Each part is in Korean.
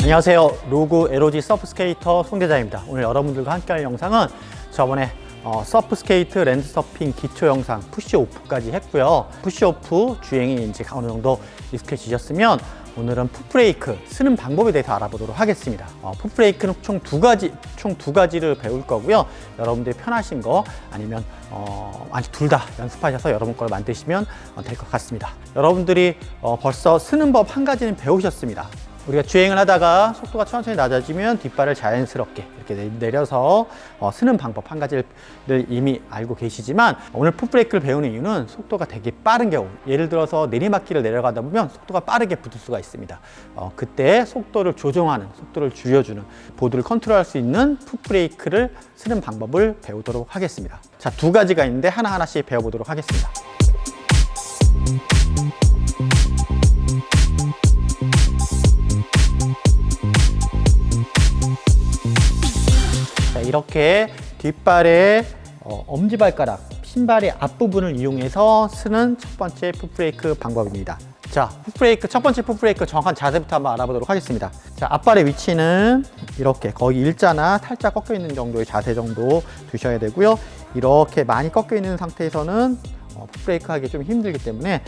안녕하세요. 로그 LOG 서프스케이터 송대장입니다. 오늘 여러분들과 함께할 영상은 저번에 서프스케이트 랜드서핑 기초 영상 푸시오프까지 했고요. 푸시오프 주행이 이제 어느 정도 익숙해지셨으면 오늘은 풋브레이크 쓰는 방법에 대해서 알아보도록 하겠습니다. 풋브레이크는 총 두 가지를 배울 거고요. 여러분들이 편하신 거 아니면 아직 둘 다 연습하셔서 여러분 걸 만드시면 될 것 같습니다. 여러분들이 벌써 쓰는 법 한 가지는 배우셨습니다. 우리가 주행을 하다가 속도가 천천히 낮아지면 뒷발을 자연스럽게 이렇게 내려서 쓰는 방법 한 가지를 이미 알고 계시지만, 오늘 풋브레이크를 배우는 이유는 속도가 되게 빠른 경우, 예를 들어서 내리막길을 내려가다 보면 속도가 빠르게 붙을 수가 있습니다. 그때 속도를 조정하는, 속도를 줄여주는, 보드를 컨트롤할 수 있는 풋브레이크를 쓰는 방법을 배우도록 하겠습니다. 자, 두 가지가 있는데 하나하나씩 배워보도록 하겠습니다. 이렇게 뒷발의 엄지발가락, 신발의 앞부분을 이용해서 쓰는 첫 번째 풋브레이크 방법입니다. 자, 첫 번째 풋브레이크 정확한 자세부터 한번 알아보도록 하겠습니다. 자, 앞발의 위치는 이렇게 거의 일자나 살짝 꺾여 있는 정도의 자세 정도 두셔야 되고요. 이렇게 많이 꺾여 있는 상태에서는 풋브레이크 하기 좀 힘들기 때문에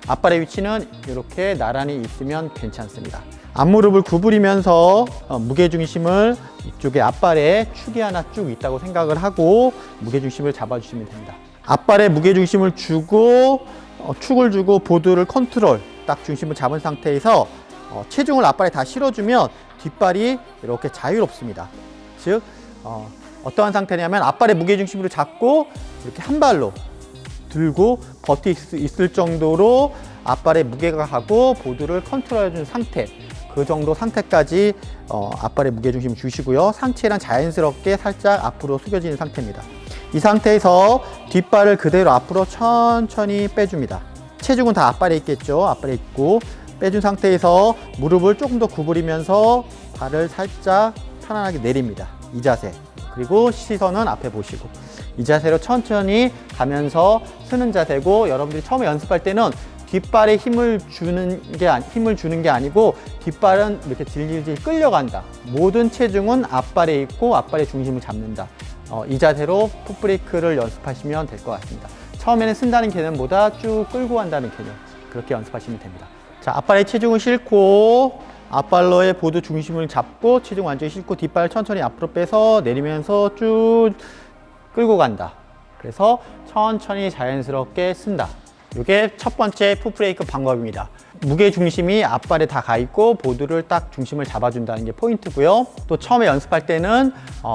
앞발의 위치는 이렇게 나란히 있으면 괜찮습니다. 앞무릎을 구부리면서 무게중심을 이쪽에 앞발에 축이 하나 쭉 있다고 생각을 하고 무게중심을 잡아주시면 됩니다. 앞발에 무게중심을 주고 축을 주고 보드를 컨트롤, 딱 중심을 잡은 상태에서 체중을 앞발에 다 실어주면 뒷발이 이렇게 자유롭습니다. 즉 어떠한 상태냐면 앞발의 무게중심으로 잡고 이렇게 한 발로 들고 버틸 수 있을 정도로 앞발에 무게가 가고 보드를 컨트롤해주는 상태, 그 정도 상태까지 앞발에 무게중심 주시고요. 상체랑 자연스럽게 살짝 앞으로 숙여지는 상태입니다. 이 상태에서 뒷발을 그대로 앞으로 천천히 빼줍니다. 체중은 다 앞발에 있겠죠. 앞발에 있고 빼준 상태에서 무릎을 조금 더 구부리면서 발을 살짝 편안하게 내립니다. 이 자세. 그리고 시선은 앞에 보시고 이 자세로 천천히 가면서 쓰는 자세고, 여러분들이 처음에 연습할 때는 뒷발에 힘을 주는 게 아니고 뒷발은 이렇게 질질질 끌려간다. 모든 체중은 앞발에 있고 앞발의 중심을 잡는다. 이 자세로 풋브레이크를 연습하시면 될 것 같습니다. 처음에는 쓴다는 개념보다 쭉 끌고 간다는 개념, 그렇게 연습하시면 됩니다. 자, 앞발에 체중을 싣고 앞발로의 보드 중심을 잡고 체중 완전히 싣고 뒷발 천천히 앞으로 빼서 내리면서 쭉 끌고 간다. 그래서 천천히 자연스럽게 쓴다. 이게 첫 번째 풋브레이크 방법입니다. 무게 중심이 앞발에 다 가 있고 보드를 딱 중심을 잡아준다는 게 포인트고요. 또 처음에 연습할 때는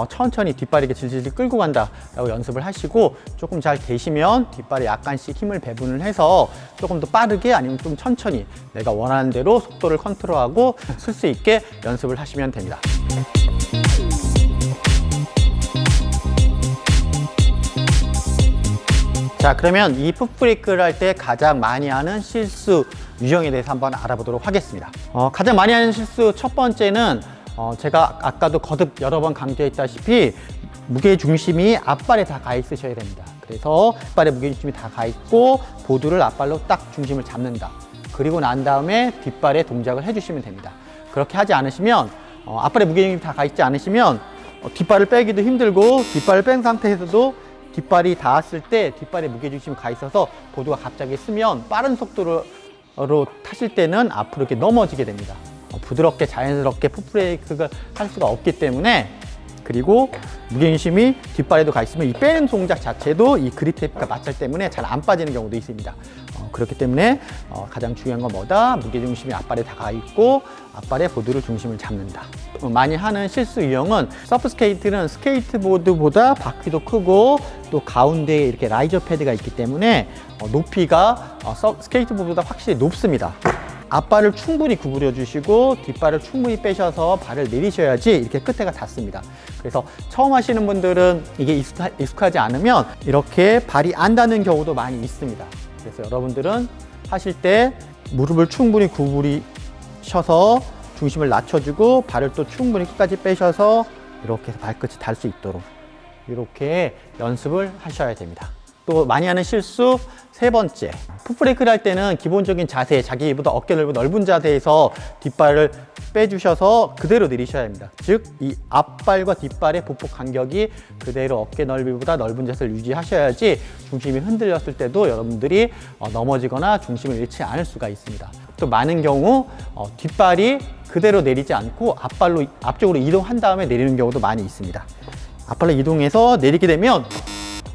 천천히 뒷발이 이렇게 질질 끌고 간다라고 연습을 하시고, 조금 잘 되시면 뒷발에 약간씩 힘을 배분을 해서 조금 더 빠르게 아니면 좀 천천히 내가 원하는 대로 속도를 컨트롤하고 쓸 수 있게 연습을 하시면 됩니다. 자, 그러면 이 풋브레이크를 할 때 가장 많이 하는 실수 유형에 대해서 한번 알아보도록 하겠습니다. 가장 많이 하는 실수 첫 번째는 제가 아까도 거듭 여러 번 강조했다시피 무게중심이 앞발에 다 가 있으셔야 됩니다. 그래서 앞발에 무게중심이 다 가 있고 보드를 앞발로 딱 중심을 잡는다. 그리고 난 다음에 뒷발에 동작을 해주시면 됩니다. 그렇게 하지 않으시면 앞발에 무게중심이 다 가 있지 않으시면 뒷발을 빼기도 힘들고, 뒷발을 뺀 상태에서도 뒷발이 닿았을 때 뒷발에 무게중심이 가 있어서 보드가 갑자기 쓰면 빠른 속도로 타실 때는 앞으로 이렇게 넘어지게 됩니다. 부드럽게 자연스럽게 풋브레이크를 할 수가 없기 때문에, 그리고 무게중심이 뒷발에도 가 있으면 이 빼는 동작 자체도 이 그립 테이프가 마찰 때문에 잘 안 빠지는 경우도 있습니다. 그렇기 때문에 가장 중요한 건 뭐다? 무게중심이 앞발에 다 가 있고 앞발에 보드를 중심을 잡는다. 많이 하는 실수 유형은, 서프스케이트는 스케이트보드보다 바퀴도 크고 또 가운데에 이렇게 라이저 패드가 있기 때문에 높이가 스케이트보드보다 확실히 높습니다. 앞발을 충분히 구부려 주시고 뒷발을 충분히 빼셔서 발을 내리셔야지 이렇게 끝에가 닿습니다. 그래서 처음 하시는 분들은 이게 익숙하지 않으면 이렇게 발이 안 닿는 경우도 많이 있습니다. 그래서 여러분들은 하실 때 무릎을 충분히 구부리셔서 중심을 낮춰주고 발을 또 충분히 끝까지 빼셔서 이렇게 해서 발끝이 닿을 수 있도록 이렇게 연습을 하셔야 됩니다. 또 많이 하는 실수 세 번째, 풋브레이크를 할 때는 기본적인 자세, 자기보다 어깨 넓은 자세에서 뒷발을 빼주셔서 그대로 내리셔야 합니다. 즉, 이 앞발과 뒷발의 보폭 간격이 그대로 어깨 넓이보다 넓은 자세를 유지하셔야지 중심이 흔들렸을 때도 여러분들이 넘어지거나 중심을 잃지 않을 수가 있습니다. 또 많은 경우 뒷발이 그대로 내리지 않고 앞쪽으로 이동한 다음에 내리는 경우도 많이 있습니다. 앞발로 이동해서 내리게 되면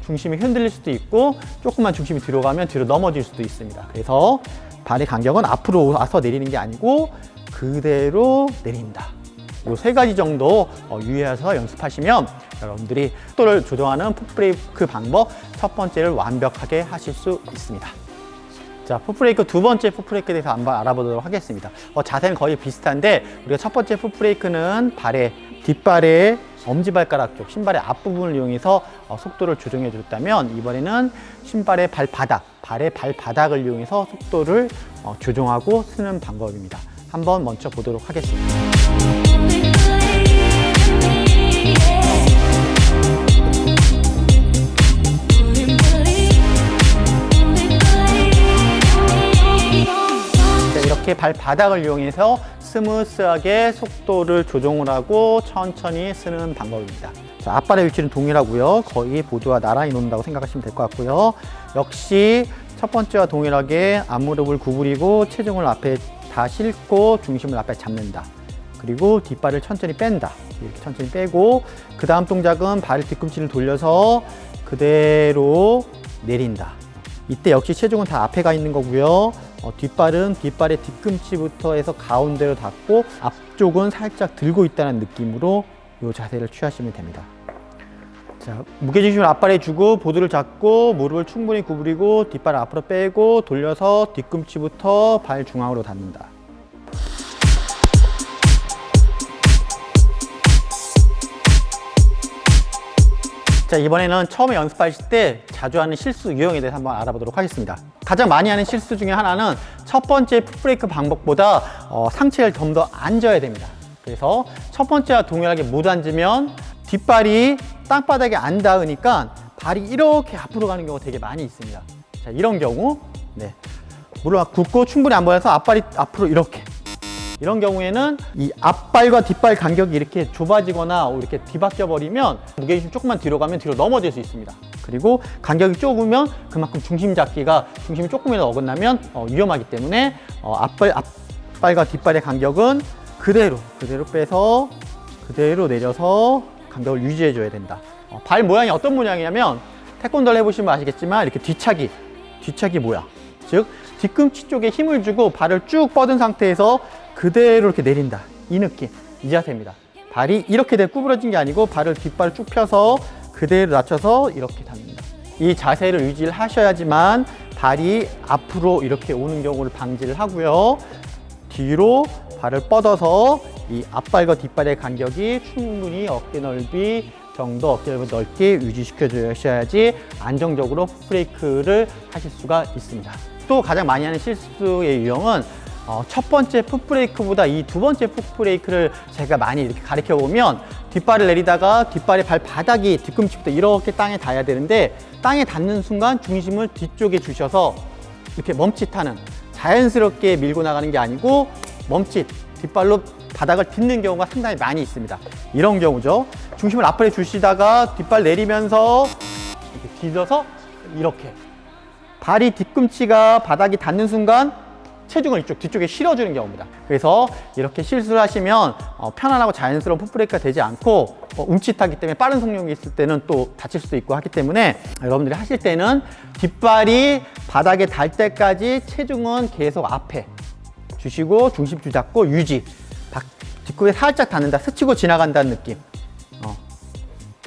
중심이 흔들릴 수도 있고 조금만 중심이 뒤로 가면 뒤로 넘어질 수도 있습니다. 그래서 발의 간격은 앞으로 와서 내리는 게 아니고 그대로 내린다. 이 세 가지 정도 유의해서 연습하시면 여러분들이 속도를 조정하는 풋브레이크 방법 첫 번째를 완벽하게 하실 수 있습니다. 자, 풋브레이크 두 번째 풋브레이크에 대해서 한번 알아보도록 하겠습니다. 자세는 거의 비슷한데 우리가 첫 번째 풋브레이크는 뒷발의 엄지발가락 쪽 신발의 앞부분을 이용해서 속도를 조정해 줬다면 이번에는 신발의 발의 발바닥을 이용해서 속도를 조정하고 쓰는 방법입니다. 한번 먼저 보도록 하겠습니다. 이렇게 발바닥을 이용해서 스무스하게 속도를 조정을 하고 천천히 쓰는 방법입니다. 자, 앞발의 위치는 동일하고요. 거의 모두와 나란히 놓는다고 생각하시면 될 것 같고요. 역시 첫 번째와 동일하게 앞무릎을 구부리고 체중을 앞에 다 싣고 중심을 앞에 잡는다. 그리고 뒷발을 천천히 뺀다. 이렇게 천천히 빼고 그 다음 동작은 발을 뒤꿈치를 돌려서 그대로 내린다. 이때 역시 체중은 다 앞에 가 있는 거고요. 뒷발은 뒷발의 뒤꿈치부터 해서 가운데로 닿고 앞쪽은 살짝 들고 있다는 느낌으로 이 자세를 취하시면 됩니다. 자, 무게중심을 앞발에 주고 보드를 잡고 무릎을 충분히 구부리고 뒷발을 앞으로 빼고 돌려서 뒤꿈치부터 발 중앙으로 닿는다. 자, 이번에는 처음에 연습하실 때 자주 하는 실수 유형에 대해서 한번 알아보도록 하겠습니다. 가장 많이 하는 실수 중에 하나는 첫 번째 풋브레이크 방법보다 상체를 좀 더 앉아야 됩니다. 그래서 첫 번째와 동일하게 못 앉으면 뒷발이 땅바닥에 안 닿으니까 발이 이렇게 앞으로 가는 경우가 되게 많이 있습니다. 자, 이런 경우 무릎 굽고 충분히 안 보여서 앞발이 앞으로 이런 경우에는 이 앞발과 뒷발 간격이 이렇게 좁아지거나 이렇게 뒤바뀌어 버리면 무게중심 조금만 뒤로 가면 뒤로 넘어질 수 있습니다. 그리고 간격이 좁으면 그만큼 중심이 조금이라도 어긋나면 위험하기 때문에 앞발과 뒷발의 간격은 그대로 빼서 그대로 내려서 간격을 유지해 줘야 된다. 발 모양이 어떤 모양이냐면 태권도를 해보시면 아시겠지만 이렇게 뒤차기 모양, 즉 뒤꿈치 쪽에 힘을 주고 발을 쭉 뻗은 상태에서 그대로 이렇게 내린다. 이 느낌, 이 자세입니다. 발이 이렇게 구부러진 게 아니고 뒷발을 쭉 펴서 그대로 낮춰서 이렇게 닿는다. 이 자세를 유지를 하셔야지만 발이 앞으로 이렇게 오는 경우를 방지를 하고요. 뒤로 발을 뻗어서 이 앞발과 뒷발의 간격이 충분히 어깨 넓이 정도 어깨를 넓게 유지시켜 주셔야지 안정적으로 풋브레이크를 하실 수가 있습니다. 또 가장 많이 하는 실수의 유형은 첫 번째 풋브레이크보다 이 두 번째 풋브레이크를 제가 많이 이렇게 가르쳐 보면 뒷발을 내리다가 뒷발의 발바닥이 뒤꿈치부터 이렇게 땅에 닿아야 되는데 땅에 닿는 순간 중심을 뒤쪽에 주셔서 이렇게 멈칫하는, 자연스럽게 밀고 나가는 게 아니고 뒷발로 바닥을 딛는 경우가 상당히 많이 있습니다. 이런 경우죠. 중심을 앞으로 주시다가 뒷발 내리면서 이렇게 뒤져서 이렇게 발이 뒤꿈치가 바닥이 닿는 순간 체중을 뒤쪽에 실어주는 경우입니다. 그래서 이렇게 실수를 하시면 편안하고 자연스러운 풋브레이크가 되지 않고 움찔하기 때문에 빠른 속력이 있을 때는 또 다칠 수도 있고 하기 때문에 여러분들이 하실 때는 뒷발이 바닥에 닿을 때까지 체중은 계속 앞에 주시고 중심줄 잡고 유지, 뒷굽에 살짝 닿는다, 스치고 지나간다는 느낌.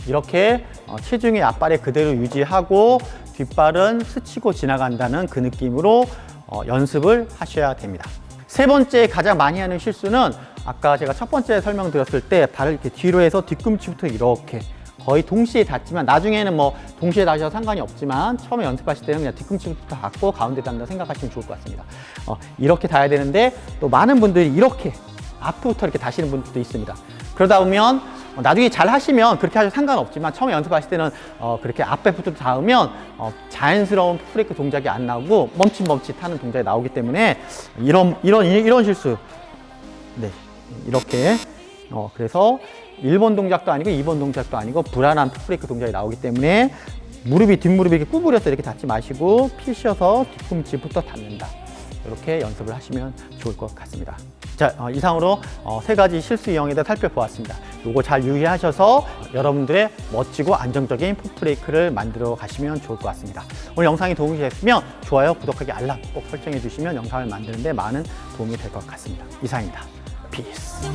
이렇게 체중이 앞발에 그대로 유지하고 뒷발은 스치고 지나간다는 그 느낌으로 연습을 하셔야 됩니다. 세 번째 가장 많이 하는 실수는 아까 제가 첫 번째 설명드렸을 때 발을 이렇게 뒤로 해서 뒤꿈치부터 이렇게 거의 동시에 닿지만 나중에는 동시에 닿으셔도 상관이 없지만 처음에 연습하실 때는 그냥 뒤꿈치부터 닿고 가운데 닿는다 생각하시면 좋을 것 같습니다. 이렇게 닿아야 되는데 또 많은 분들이 이렇게 앞부터 이렇게 닿으시는 분들도 있습니다. 그러다 보면 나중에 잘 하시면 그렇게 하셔도 상관없지만 처음에 연습하실 때는 그렇게 앞에 푸트를 닿으면 자연스러운 풋브레이크 동작이 안 나오고 멈칫멈칫하는 동작이 나오기 때문에 이런 실수. 네, 이렇게 그래서 1번 동작도 아니고 2번 동작도 아니고 불안한 풋브레이크 동작이 나오기 때문에 뒷무릎이 이렇게 구부려서 이렇게 닿지 마시고 피쉬어서 뒤꿈치부터 닿는다. 이렇게 연습을 하시면 좋을 것 같습니다. 자, 이상으로 3가지 실수 유형에 대해 살펴보았습니다. 요거 잘 유의하셔서 여러분들의 멋지고 안정적인 풋브레이크를 만들어 가시면 좋을 것 같습니다. 오늘 영상이 도움이 되셨으면 좋아요, 구독하기, 알람 꼭 설정해 주시면 영상을 만드는 데 많은 도움이 될 것 같습니다. 이상입니다. 피스.